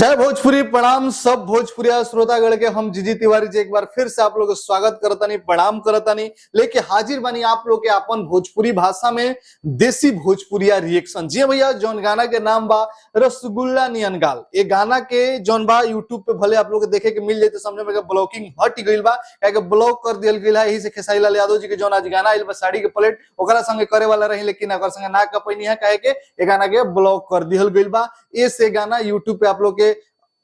जय भोजपुरी, प्रणाम सब भोजपुरिया श्रोतागण के। हम जीजी तिवारी जी एक बार फिर से आप लोग का स्वागत करतानी, प्रणाम करतानी, लेके हाजिर बनी आप लोग के अपन भोजपुरी भाषा में देसी भोजपुरिया रिएक्शन। जी भैया, जौन गाना के नाम बा रसगुल्ला नियन गाल। ये गाना के जौन बा यूट्यूब पे भले आप लोग देखे के मिल जाए, समझे में ब्लॉकिंग हट गइल बा, क्या ब्लॉक कर दियल गइल है। यही से खेसारी लाल यादव जी के जौन आज गाना आइल बा साड़ी के प्लेट, ओकरा संगे करे वाला रही, लेकिन ओकर संगे ना कर पैनी है, काहे के ये गाना के ब्लॉक कर दियल गइल बा। ये से गाना यूट्यूब पे आप लोग के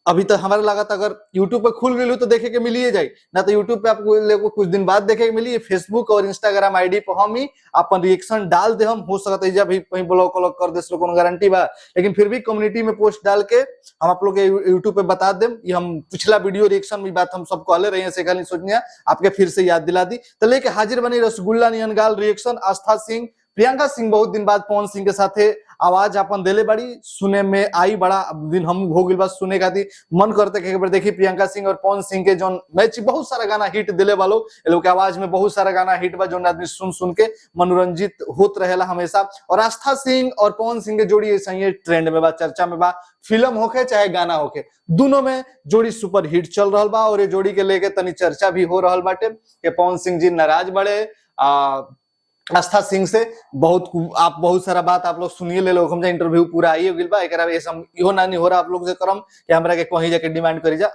अभी तक हमारा लगा था अगर यूट्यूब पे खुल गई तो देखे के मिलिए जाए, ना तो यूट्यूब पे आपको कुछ दिन बाद देखे के मिली। फेसबुक और इंस्टाग्राम आईडी पर हम ही अपन रिएक्शन डाल दे, हम हो सकता है जब कहीं ब्लॉक व्लॉक कर दे, कोनो गारंटी बा, लेकिन फिर भी कम्युनिटी में पोस्ट डाल के हम आप लोग के यूट्यूब पे बता दें। ये हम पिछला वीडियो रिएक्शन में बात हम सब कहले रहे हैं, सोचनिया आपके फिर से याद दिला दी। तो लेके हाजिर बनी रसगुल्ला नियन गाल रिएक्शन। आस्था सिंह, प्रियंका सिंह बहुत दिन बाद पवन सिंह के साथे आवाज अपन देले बड़ी, सुने में आई, बड़ा दिन हम हो गइल बा सुने का मन करते के बार देखी। प्रियंका सिंह और पवन सिंह के जो मैच बहुत सारा गाना हिट दिले वालो, ये लोग के आवाज में बहुत सारा गाना हिट बा, जो आदमी सुन सुन के मनोरंजित होत रहेला हमेशा। और आस्था सिंह और पवन सिंह के जोड़ी ऐसा ही ट्रेंड में बा, चर्चा में बा, फिल्म होके चाहे गाना होके, दोनों में जोड़ी सुपर हिट चल रहा बा। और ये जोड़ी के लेके तनी चर्चा भी हो रहा बाटे कि पवन सिंह जी नाराज बड़े आस्था सिंह से। बहुत सारा बात आप लोग सुनिए ले लो, हम इंटरव्यू पूरा आई गइल बा। एकरा इहो ना नहीं हो रहा आप लोग से करम कि हमरा के कहीं जाके डिमांड करी जा,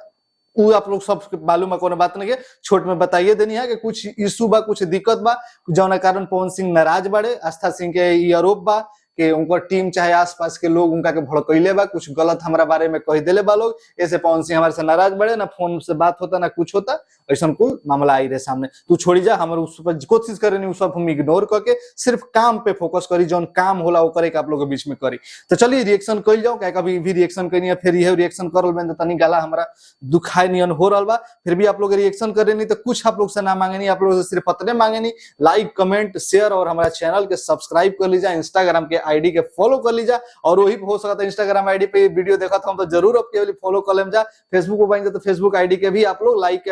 वो आप लोग सब मालूम है, कोनो बात नहीं है, छोट में बताइए देनी है कि कुछ इशू बा, कुछ दिक्कत बा, जौना कारण पवन सिंह नाराज बड़े। आस्था सिंह के ये आरोप बा कि उनका टीम चाहे आसपास के लोग उनका के भड़कइले बा, कुछ गलत हमारा बारे में कह दिले बा लोग, ऐसे पवन सिंह हमारे से नाराज बड़े, ना फोन से बात होता ना कुछ होता, ऐसा कुल मामला आई रहे सामने। तू छोड़ी जा, हम उस पर कोशिश करे नहीं, सब हम इग्नोर करके सिर्फ काम पे फोकस करी, जौन काम होला वो करे के आप लोग के बीच में करी। तो चलिए रिएक्शन कर जाओ, क्या कभी भी रिएक्शन करनी है, फिर यह रिएक्शन करल बन तो तनी गला हमारा दुखाए नियन हो रहा बा। फिर भी आप लोग रिएक्शन करे नहीं तो कुछ आप लोग से ना मांगे नहीं, आप लोग से सिर्फ इतने मांगे नहीं, लाइक कमेंट शेयर और हमारा चैनल के सब्सक्राइब कर लीजिए, इंस्टाग्राम के आईडी के फॉलो कर लीजिए। और वही हो सकता है इंस्टाग्राम आईडी पे वीडियो देखा था हम तो जरूर आपके फॉलो कर लेम जा। फेसबुक पे पाएंगे तो फेसबुक आईडी के भी आप लोग लाइक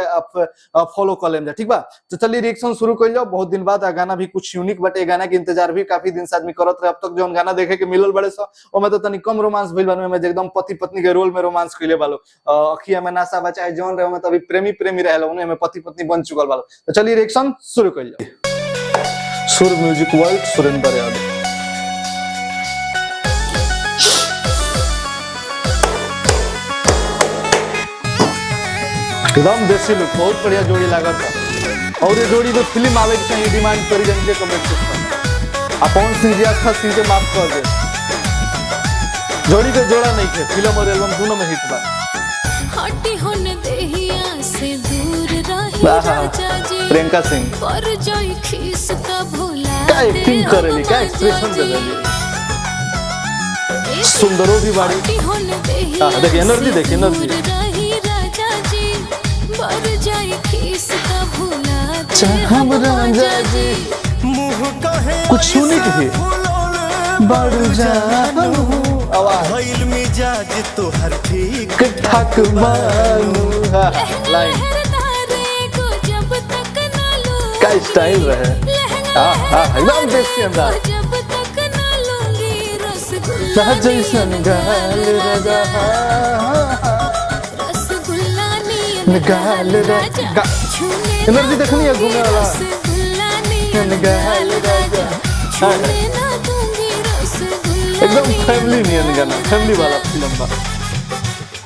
फॉलो कर लेम जा, ठीक बा। तो चलिए रिएक्शन शुरू कर जाओ। बहुत दिन बाद गाना भी कुछ यूनिक बटे, गाना के इंतजार भी काफी दिन से आदमी करत रहे। अब तक जो गाना देखे के मिलल बड़े सो ओमे तो तनी कम रोमांस भइल बा, में एकदम पति पत्नी के रोल में रोमांस कइले बालो, अखिया में नासा बचा है जोन रहे में, तभी प्रेमी प्रेमी रहल उन्हें में पति पत्नी बन चुकल बालो। तो चलिए रिएक्शन शुरू कर जाओ। सुर म्यूजिक वर्ल्ड, सुरेंद्र यादव। एकदम देसी लुक, बहुत बढ़िया जोड़ी लागत है। और ये जोड़ी तो फिल्म आवे के चाहिए, डिमांड करी जाएंगे कमेंट सेक्शन। पवन सिंह जी आस्था सिंह के माफ कर दे, जोड़ी के जोड़ा नहीं थे, फिल्म और एल्बम दोनों में हिट बा। हटी होने देहिया से दूर रही राजा जी, प्रियंका सिंह पर जोई खीस का भूला, क्या एक्टिंग करेली, क्या एक्सप्रेशन दे रही है, सुंदरो भी बाड़ी। देखिए एनर्जी, देखिए एनर्जी, कुछ यूनिक है। मिजाज तो हर ठीक ठाक क्या स्टाइल रहे, एकदम देसी अंदाज, जैसन गाल गाल एनर्जी देखनी है घूमने वाला, एकदम फैमिली नियन गाना, फैमिली वाला फिल्म बा,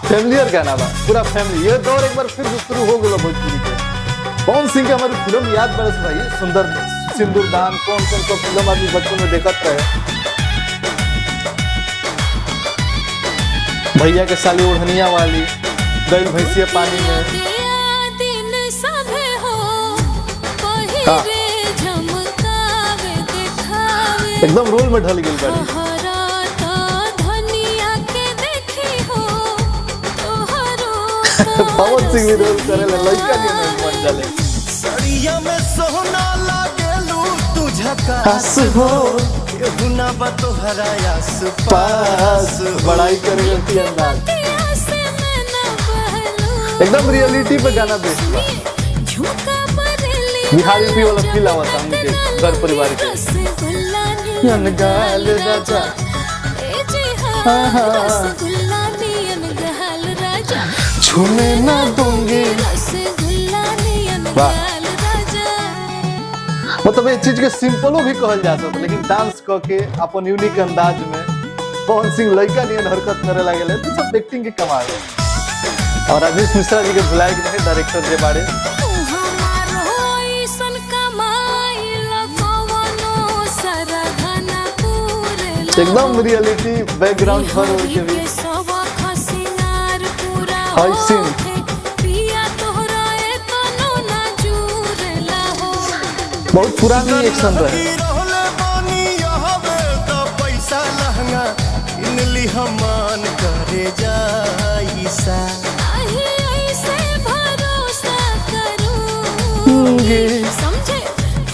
फैमिलियर गाना बा, पूरा फैमिली। ये दौर एक बार फिर शुरू हो गया भोजपुरी के। पवन सिंह के हमारी फिल्म याद बरस भाई, सुंदर सिंदूरदान, कौन कौन सा फिल्म आदमी बचपन में देखत रहे। भैया के साली ओढ़निया वाली, गई भैंसिया पानी में, हाँ। एकदम रोल में ढल गई बड़ी। पवन सिंह भी रोल करे ले, लड़का नहीं बन जाले। सरिया में सोना लागेलू तू झकास हो, केहू ना बा तोहरा आस पास, बड़ाई करेगा की अंदाज, एकदम रियलिटी पे गाना बेस्ड बा। बिहारी भी वाला फील आवा था हमके घर परिवार के। छूने ना दूंगी। रसगुल्ला नियन वाह। गाल राजा। मतलब ये चीज के सिंपलो भी कहल जा सकता, लेकिन डांस करके अपन यूनिक अंदाज में पवन सिंह लड़का नियन हरकत करे लगे तो सब एक्टिंग के कमाल है। और राजेश मिश्रा जी के बुलाए के नहीं डायरेक्टर जे बारे तू हमार होइसन कमाइल कवनो सरधना पूरेला। एकदम रियलिटी बैकग्राउंड भर हो के भी सब खसिंगार पूरा हाय सीन। होखे, पिया तोहरा एतनो ना जुरेला हो। बहुत पुरानी एक्शन रहे। रहले बानी यहवे त पैसा लहंगा इनली हमान करे जाईसा नाही ऐसे भरोसा करूंगी। समझे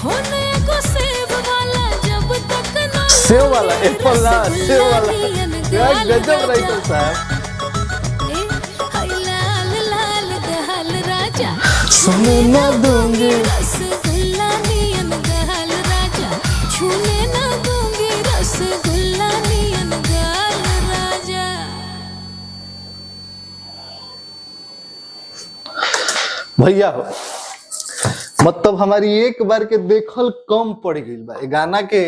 होने को सेब वाला जब तक ना सेव वाला एप्पल ना सेव वाला रसगुल्ला यार नियन गजब गाल राइटर राजा। साहब। हाय लाल लाल गहल राजा। सुने ना दूंगी। रसगुल्ला नियन गहल राजा। छूने ना दूंगी रसगुल्ला नियन गहल राजा। भैया हो मतलब हमारी एक बार के देखल कम पड़ गई बा। ए गाना के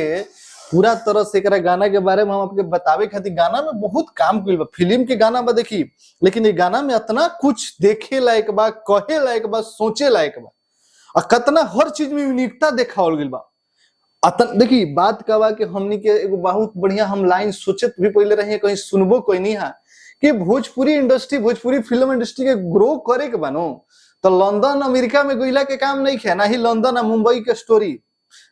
पूरा तरह से एकरा गाना के बारे में हम आपके बतावे खातिर गाना में बहुत काम कइल बा। फिल्म के गाना बा देखी, लेकिन ये गाना में इतना कुछ देखे लायक बा, कहे लायक बा, सोचे लायक बा, और कितना हर चीज में यूनिकता देखावल गइल बा। देखी बात का बा कि हमनी के एगो बहुत बढ़िया हम लाइन सोचत भी पहले रहे, कहीं सुनबो कोई नहीं है कि Bhojpuri industry, Bhojpuri film industry के ग्रो करे के बानो तो लंदन अमेरिका में गइला के काम नहीं है, ना ही लंदन और मुंबई के स्टोरी।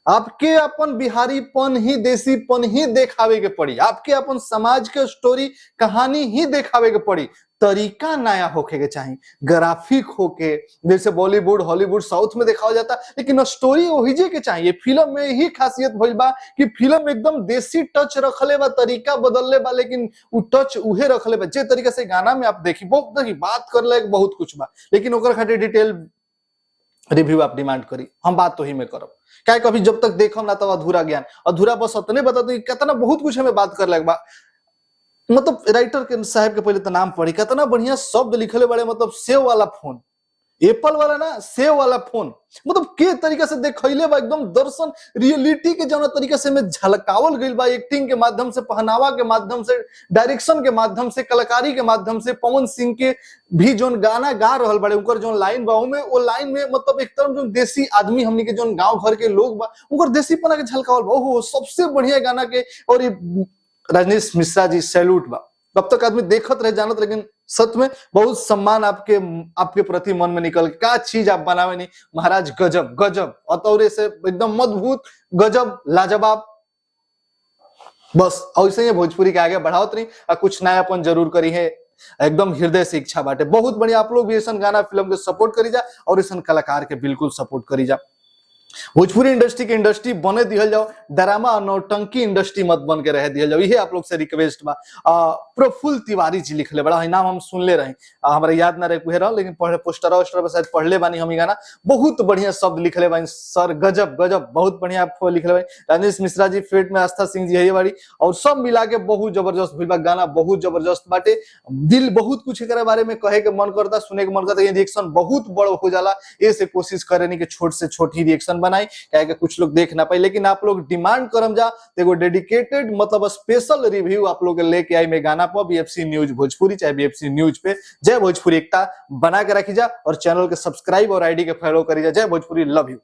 आपके अपन बिहारीपन ही, देसीपन ही देखावे के पड़ी। आपके अपन समाज के स्टोरी, कहानी ही देखावे के पड़ी। तरीका नया होके के चाहिए, ग्राफिक होके, जैसे बॉलीवुड, हॉलीवुड, साउथ में दिखावा जाता, लेकिन स्टोरी ओहिजे के चाहिए। फिल्म में ही खासियत भइल बा कि फिल्म एकदम देसी टच रखले बा, तरीका बदलले बा, लेकिन उ टच उहे रखले बा। जे तरीके से गाना में आप देखी, बहुत देखी बात करले बहुत कुछ बा, लेकिन ओकर खातिर डिटेल रिव्यू आप डिमांड करी, हम बात तो ही में करब। क्या कभी जब तक देखम ना तब अधूरा ज्ञान, अधूरा बस उतने बता दो कितना बहुत कुछ हमें बात कर लग बा। मतलब राइटर के साहब के पहले तो नाम पढ़ी, कितना बढ़िया शब्द लिखले बड़े। मतलब सेव वाला फोन, एप्पल वाला ना, सेव वाला फोन, मतलब के तरीका से देखैले बा, एकदम दर्शन रियलिटी के जौन तरीका से में झलकावल गइल बा। एक्टिंग के माध्यम से, पहनावा के माध्यम से, डायरेक्शन के माध्यम से, कलाकारी के माध्यम से, पवन सिंह के भी जोन गाना गा रहल बड़े, उनकर जोन लाइन बा में, वो लाइन में मतलब एक तरह जो देसी आदमी हमनी के जोन गांव घर के लोग बा, उनकर देसीपना के झलकावल बा। ओहो सबसे बढ़िया गाना के। और ये रजनीश मिश्रा जी सैल्यूट बा। तब तक आदमी देखत रहे, जानत, लेकिन सच में बहुत सम्मान आपके प्रति मन में निकल का चीज आप बनावे नहीं महाराज। गजब गजब, अतौरे से एकदम अद्भुत, गजब, लाजवाब। बस ऐसे ही भोजपुरी के आगे बढ़ावत नहीं, और कुछ नयापन जरूर करी है। एकदम हृदय से इच्छा बाटे। बहुत बढ़िया। आप लोग भी ऐसा गाना फिल्म के सपोर्ट करी जा, और ऐसा कलाकार के बिल्कुल सपोर्ट करी जा। भोजपुरी इंडस्ट्री के इंडस्ट्री बने दिहल जाओ, ड्रामा और नौटंकी इंडस्ट्री मत बन के रह दिहल जाओ। ये आप लोग से रिक्वेस्ट बा। प्रफुल्ल तिवारी जी लिखले बड़ा, नाम हम सुनले रहे, हमारा याद ना रहे रहा, लेकिन पढ़े पोस्टर वोस्टर शायद पढ़ले बानी हम। गाना बहुत बढ़िया शब्द लिखले बानी सर, गजब गजब, बहुत बढ़िया लिखले बानी। राजेश मिश्रा जी, फेट में आस्था सिंह जी है बाड़ी, और सब मिला के बहुत जबरदस्त भइल बा। गाना बहुत जबरदस्त बाटे। दिल बहुत कुछ एकरा बारे में कहे के मन करता, सुने के मन करता। ये रिएक्शन बहुत बड़ हो जाला, ऐसे कोशिश करे नहीं कि छोट से छोट ही रिएक्शन बनाई, क्या कि कुछ लोग देख ना पाए। लेकिन आप लोग डिमांड करम जा एगो डेडिकेटेड मतलब स्पेशल रिव्यू आप लोग लेके आई में गाना पर बीएफसी न्यूज भोजपुरी, चाहे बीएफसी न्यूज पे। जय भोजपुरी एकता बना के रखी जा, और चैनल के सब्सक्राइब और आईडी के फॉलो करी जा। जय भोजपुरी, लव यू।